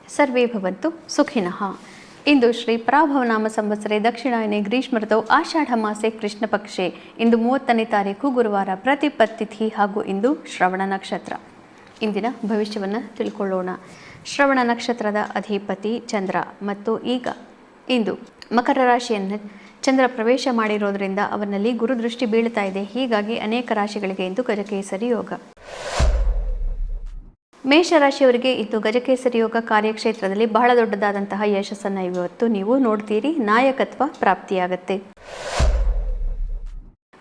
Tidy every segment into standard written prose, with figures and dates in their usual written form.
ಸರ್ವೇ ಭವಂತು ಸುಖಿನಃ. ಇಂದು ಶ್ರೀ ಪರಾಭವನಾಮ ಸಂವತ್ಸರೆ ದಕ್ಷಿಣಾಯನೆ ಗ್ರೀಷ್ಮ ಋತೌ ಆಷಾಢ ಮಾಸೆ ಕೃಷ್ಣ ಪಕ್ಷೆ ಇಂದು 30ನೇ ತಾರೀಕು ಗುರುವಾರ ಪ್ರತಿಪತ್ತಿಥಿ ಹಾಗೂ ಇಂದು ಶ್ರವಣ ನಕ್ಷತ್ರ. ಇಂದಿನ ಭವಿಷ್ಯವನ್ನು ತಿಳ್ಕೊಳ್ಳೋಣ. ಶ್ರವಣ ನಕ್ಷತ್ರದ ಅಧಿಪತಿ ಚಂದ್ರ ಮತ್ತು ಇಂದು ಮಕರ ರಾಶಿಯನ್ನು ಚಂದ್ರ ಪ್ರವೇಶ ಮಾಡಿರೋದ್ರಿಂದ ಅವನಲ್ಲಿ ಗುರುದೃಷ್ಟಿ ಬೀಳ್ತಾ ಇದೆ. ಹೀಗಾಗಿ ಅನೇಕ ರಾಶಿಗಳಿಗೆ ಇಂದು ಗಜಕೇಸರಿ ಯೋಗ. ಮೇಷರಾಶಿಯವರಿಗೆ ಇದು ಗಜಕೇಸರಿ ಯೋಗ ಕಾರ್ಯಕ್ಷೇತ್ರದಲ್ಲಿ ಬಹಳ ದೊಡ್ಡದಾದಂತಹ ಯಶಸ್ಸನ್ನು ಇವತ್ತು ನೀವು ನೋಡ್ತೀರಿ. ನಾಯಕತ್ವ ಪ್ರಾಪ್ತಿಯಾಗತ್ತೆ.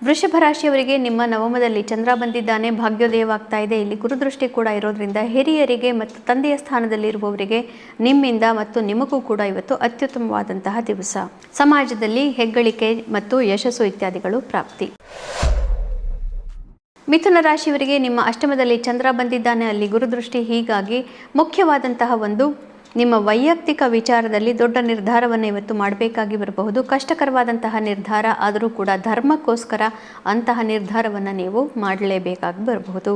ವೃಷಭ ರಾಶಿಯವರಿಗೆ ನಿಮ್ಮ ನವಮದಲ್ಲಿ ಚಂದ್ರ ಬಂದಿದ್ದಾನೆ, ಭಾಗ್ಯೋದಯವಾಗ್ತಾ ಇದೆ. ಇಲ್ಲಿ ಗುರುದೃಷ್ಟಿ ಕೂಡ ಇರೋದ್ರಿಂದ ಹಿರಿಯರಿಗೆ ಮತ್ತು ತಂದೆಯ ಸ್ಥಾನದಲ್ಲಿರುವವರಿಗೆ ನಿಮ್ಮಿಂದ ಮತ್ತು ನಿಮಗೂ ಕೂಡ ಇವತ್ತು ಅತ್ಯುತ್ತಮವಾದಂತಹ ದಿವಸ. ಸಮಾಜದಲ್ಲಿ ಹೆಗ್ಗಳಿಕೆ ಮತ್ತು ಯಶಸ್ಸು ಇತ್ಯಾದಿಗಳು ಪ್ರಾಪ್ತಿ. ಮಿಥುನ ರಾಶಿಯವರಿಗೆ ನಿಮ್ಮ ಅಷ್ಟಮದಲ್ಲಿ ಚಂದ್ರ ಬಂದಿದ್ದಾನೆ, ಅಲ್ಲಿ ಗುರುದೃಷ್ಟಿ. ಹೀಗಾಗಿ ಮುಖ್ಯವಾದಂತಹ ನಿಮ್ಮ ವೈಯಕ್ತಿಕ ವಿಚಾರದಲ್ಲಿ ದೊಡ್ಡ ನಿರ್ಧಾರವನ್ನು ಇವತ್ತು ಮಾಡಬೇಕಾಗಿ ಬರಬಹುದು. ಕಷ್ಟಕರವಾದಂತಹ ನಿರ್ಧಾರ ಆದರೂ ಕೂಡ ಧರ್ಮಕ್ಕೋಸ್ಕರ ಅಂತಹ ನಿರ್ಧಾರವನ್ನು ನೀವು ಮಾಡಲೇಬೇಕಾಗಿ ಬರಬಹುದು.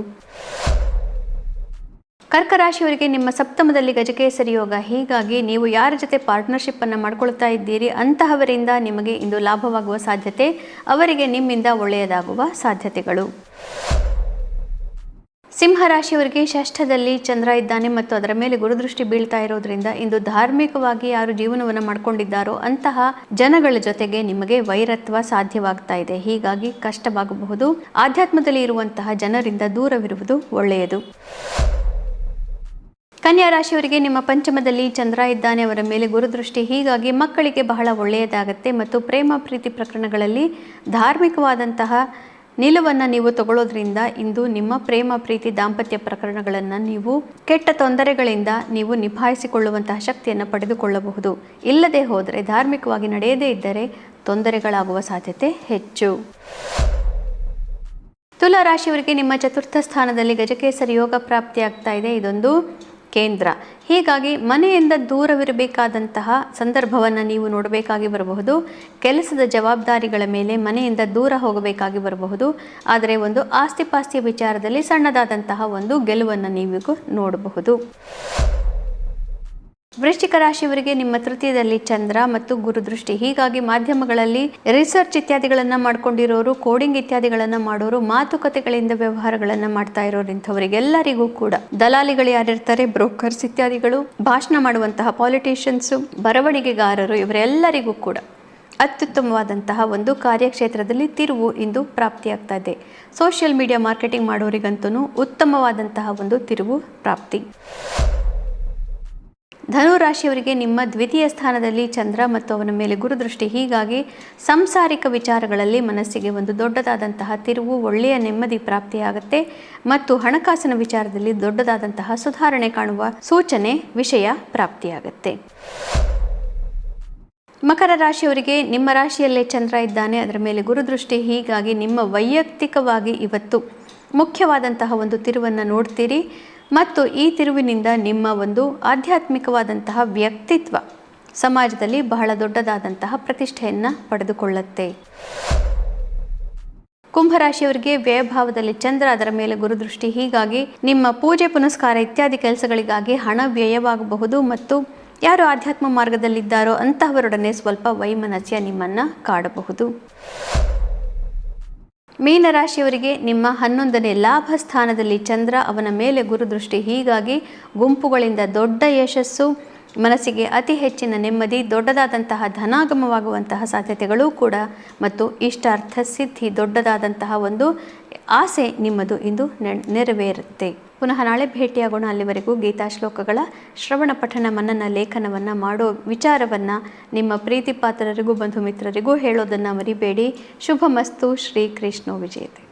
ಕರ್ಕ ರಾಶಿಯವರಿಗೆ ನಿಮ್ಮ ಸಪ್ತಮದಲ್ಲಿ ಗಜಕೇಸರಿ ಯೋಗ. ಹೀಗಾಗಿ ನೀವು ಯಾರ ಜೊತೆ ಪಾರ್ಟ್ನರ್ಶಿಪ್ಪನ್ನು ಮಾಡ್ಕೊಳ್ತಾ ಇದ್ದೀರಿ ಅಂತಹವರಿಂದ ನಿಮಗೆ ಇಂದು ಲಾಭವಾಗುವ ಸಾಧ್ಯತೆ, ಅವರಿಗೆ ನಿಮ್ಮಿಂದ ಒಳ್ಳೆಯದಾಗುವ ಸಾಧ್ಯತೆಗಳು. ಸಿಂಹರಾಶಿಯವರಿಗೆ ಷಷ್ಠದಲ್ಲಿ ಚಂದ್ರ ಇದ್ದಾನೆ ಮತ್ತು ಅದರ ಮೇಲೆ ಗುರುದೃಷ್ಟಿ ಬೀಳ್ತಾ ಇರೋದ್ರಿಂದ ಇಂದು ಧಾರ್ಮಿಕವಾಗಿ ಯಾರು ಜೀವನವನ್ನು ಮಾಡ್ಕೊಂಡಿದ್ದಾರೋ ಅಂತಹ ಜನಗಳ ಜೊತೆಗೆ ನಿಮಗೆ ವೈರತ್ವ ಸಾಧ್ಯವಾಗ್ತಾ ಇದೆ. ಹೀಗಾಗಿ ಕಷ್ಟವಾಗಬಹುದು. ಆಧ್ಯಾತ್ಮದಲ್ಲಿ ಇರುವಂತಹ ಜನರಿಂದ ದೂರವಿರುವುದು ಒಳ್ಳೆಯದು. ಕನ್ಯಾ ರಾಶಿಯವರಿಗೆ ನಿಮ್ಮ ಪಂಚಮದಲ್ಲಿ ಚಂದ್ರ ಇದ್ದಾನೆ, ಅವರ ಮೇಲೆ ಗುರುದೃಷ್ಟಿ. ಹೀಗಾಗಿ ಮಕ್ಕಳಿಗೆ ಬಹಳ ಒಳ್ಳೆಯದಾಗತ್ತೆ ಮತ್ತು ಪ್ರೇಮ ಪ್ರೀತಿ ಪ್ರಕರಣಗಳಲ್ಲಿ ಧಾರ್ಮಿಕವಾದಂತಹ ನಿಲುವನ್ನು ನೀವು ತಗೊಳ್ಳೋದ್ರಿಂದ ಇಂದು ನಿಮ್ಮ ಪ್ರೇಮ ಪ್ರೀತಿ ದಾಂಪತ್ಯ ಪ್ರಕರಣಗಳನ್ನು ನೀವು ಕೆಟ್ಟ ತೊಂದರೆಗಳಿಂದ ನೀವು ನಿಭಾಯಿಸಿಕೊಳ್ಳುವಂತಹ ಶಕ್ತಿಯನ್ನು ಪಡೆದುಕೊಳ್ಳಬಹುದು. ಇಲ್ಲದೆ ಹೋದರೆ, ಧಾರ್ಮಿಕವಾಗಿ ನಡೆಯದೇ ಇದ್ದರೆ ತೊಂದರೆಗಳಾಗುವ ಸಾಧ್ಯತೆ ಹೆಚ್ಚು. ತುಲಾ ರಾಶಿಯವರಿಗೆ ನಿಮ್ಮ ಚತುರ್ಥ ಸ್ಥಾನದಲ್ಲಿ ಗಜಕೇಸರಿ ಯೋಗ ಪ್ರಾಪ್ತಿಯಾಗ್ತಾ ಇದೆ. ಇದೊಂದು ಕೇಂದ್ರ. ಹೀಗಾಗಿ ಮನೆಯಿಂದ ದೂರವಿರಬೇಕಾದಂತಹ ಸಂದರ್ಭವನ್ನು ನೀವು ನೋಡಬೇಕಾಗಿ ಬರಬಹುದು. ಕೆಲಸದ ಜವಾಬ್ದಾರಿಗಳ ಮೇಲೆ ಮನೆಯಿಂದ ದೂರ ಹೋಗಬೇಕಾಗಿ ಬರಬಹುದು. ಆದರೆ ಆಸ್ತಿಪಾಸ್ತಿಯ ವಿಚಾರದಲ್ಲಿ ಸಣ್ಣದಾದಂತಹ ಗೆಲುವನ್ನು ನೀವು ನೋಡಬಹುದು. ವೃಶ್ಚಿಕ ರಾಶಿಯವರಿಗೆ ನಿಮ್ಮ ತೃತೀಯದಲ್ಲಿ ಚಂದ್ರ ಮತ್ತು ಗುರುದೃಷ್ಟಿ. ಹೀಗಾಗಿ ಮಾಧ್ಯಮಗಳಲ್ಲಿ ರಿಸರ್ಚ್ ಇತ್ಯಾದಿಗಳನ್ನು ಮಾಡ್ಕೊಂಡಿರೋರು, ಕೋಡಿಂಗ್ ಇತ್ಯಾದಿಗಳನ್ನು ಮಾಡೋರು, ಮಾತುಕತೆಗಳಿಂದ ವ್ಯವಹಾರಗಳನ್ನು ಮಾಡ್ತಾ ಇರೋರಿಂಥವರಿಗೆಲ್ಲರಿಗೂ ಕೂಡ, ದಲಾಲಿಗಳು ಯಾರಿರ್ತಾರೆ, ಬ್ರೋಕರ್ಸ್ ಇತ್ಯಾದಿಗಳು, ಭಾಷಣ ಮಾಡುವಂತಹ ಪಾಲಿಟಿಷಿಯನ್ಸು, ಬರವಣಿಗೆಗಾರರು, ಇವರೆಲ್ಲರಿಗೂ ಕೂಡ ಅತ್ಯುತ್ತಮವಾದಂತಹ ಕಾರ್ಯಕ್ಷೇತ್ರದಲ್ಲಿ ತಿರುವು ಇಂದು ಪ್ರಾಪ್ತಿಯಾಗ್ತಾ ಇದೆ. ಸೋಷಿಯಲ್ ಮೀಡಿಯಾ ಮಾರ್ಕೆಟಿಂಗ್ ಮಾಡೋರಿಗಂತೂ ಉತ್ತಮವಾದಂತಹ ತಿರುವು ಪ್ರಾಪ್ತಿ. ಧನು ರಾಶಿಯವರಿಗೆ ನಿಮ್ಮ ದ್ವಿತೀಯ ಸ್ಥಾನದಲ್ಲಿ ಚಂದ್ರ ಮತ್ತು ಅವನ ಮೇಲೆ ಗುರುದೃಷ್ಟಿ. ಹೀಗಾಗಿ ಸಂಸಾರಿಕ ವಿಚಾರಗಳಲ್ಲಿ ಮನಸ್ಸಿಗೆ ದೊಡ್ಡದಾದಂತಹ ತಿರುವು, ಒಳ್ಳೆಯ ನೆಮ್ಮದಿ ಪ್ರಾಪ್ತಿಯಾಗುತ್ತೆ ಮತ್ತು ಹಣಕಾಸಿನ ವಿಚಾರದಲ್ಲಿ ದೊಡ್ಡದಾದಂತಹ ಸುಧಾರಣೆ ಕಾಣುವ ಸೂಚನೆ, ವಿಷಯ ಪ್ರಾಪ್ತಿಯಾಗುತ್ತೆ. ಮಕರ ರಾಶಿಯವರಿಗೆ ನಿಮ್ಮ ರಾಶಿಯಲ್ಲೇ ಚಂದ್ರ ಇದ್ದಾನೆ, ಅದರ ಮೇಲೆ ಗುರುದೃಷ್ಟಿ. ಹೀಗಾಗಿ ನಿಮ್ಮ ವೈಯಕ್ತಿಕವಾಗಿ ಇವತ್ತು ಮುಖ್ಯವಾದಂತಹ ತಿರುವನ್ನು ನೋಡ್ತೀರಿ ಮತ್ತು ಈ ತಿರುವಿನಿಂದ ನಿಮ್ಮ ಆಧ್ಯಾತ್ಮಿಕವಾದಂತಹ ವ್ಯಕ್ತಿತ್ವ ಸಮಾಜದಲ್ಲಿ ಬಹಳ ದೊಡ್ಡದಾದಂತಹ ಪ್ರತಿಷ್ಠೆಯನ್ನು ಪಡೆದುಕೊಳ್ಳುತ್ತೆ. ಕುಂಭರಾಶಿಯವರಿಗೆ ವ್ಯಯಭಾವದಲ್ಲಿ ಚಂದ್ರ, ಅದರ ಮೇಲೆ ಗುರುದೃಷ್ಟಿ. ಹೀಗಾಗಿ ನಿಮ್ಮ ಪೂಜೆ ಪುನಸ್ಕಾರ ಇತ್ಯಾದಿ ಕೆಲಸಗಳಿಗಾಗಿ ಹಣ ವ್ಯಯವಾಗಬಹುದು ಮತ್ತು ಯಾರು ಆಧ್ಯಾತ್ಮ ಮಾರ್ಗದಲ್ಲಿದ್ದಾರೋ ಅಂತಹವರೊಡನೆ ಸ್ವಲ್ಪ ವೈಮನಸ್ಯ ನಿಮ್ಮನ್ನು ಕಾಡಬಹುದು. ಮೀನರಾಶಿಯವರಿಗೆ ನಿಮ್ಮ 11ನೇ ಲಾಭ ಸ್ಥಾನದಲ್ಲಿ ಚಂದ್ರ, ಅವನ ಮೇಲೆ ಗುರುದೃಷ್ಟಿ. ಹೀಗಾಗಿ ಗುಂಪುಗಳಿಂದ ದೊಡ್ಡ ಯಶಸ್ಸು, ಮನಸ್ಸಿಗೆ ಅತಿ ಹೆಚ್ಚಿನ ನೆಮ್ಮದಿ, ದೊಡ್ಡದಾದಂತಹ ಧನಾಗಮವಾಗುವಂತಹ ಸಾಧ್ಯತೆಗಳೂ ಕೂಡ ಮತ್ತು ಇಷ್ಟಾರ್ಥ ಸಿದ್ಧಿ, ದೊಡ್ಡದಾದಂತಹ ಆಸೆ ನಿಮ್ಮದು ಇಂದು ನೆರವೇರುತ್ತೆ. ಪುನಃ ನಾಳೆ ಭೇಟಿಯಾಗೋಣ. ಅಲ್ಲಿವರೆಗೂ ಗೀತಾ ಶ್ಲೋಕಗಳ ಶ್ರವಣ ಪಠಣ ಮನನ ಲೇಖನವನ್ನು ಮಾಡೋ ವಿಚಾರವನ್ನು ನಿಮ್ಮ ಪ್ರೀತಿ ಪಾತ್ರರಿಗೂ ಬಂಧು ಮಿತ್ರರಿಗೂ ಹೇಳೋದನ್ನು ಮರಿಬೇಡಿ. ಶುಭಮಸ್ತು. ಶ್ರೀ ಕೃಷ್ಣೋ ವಿಜಯತೆ.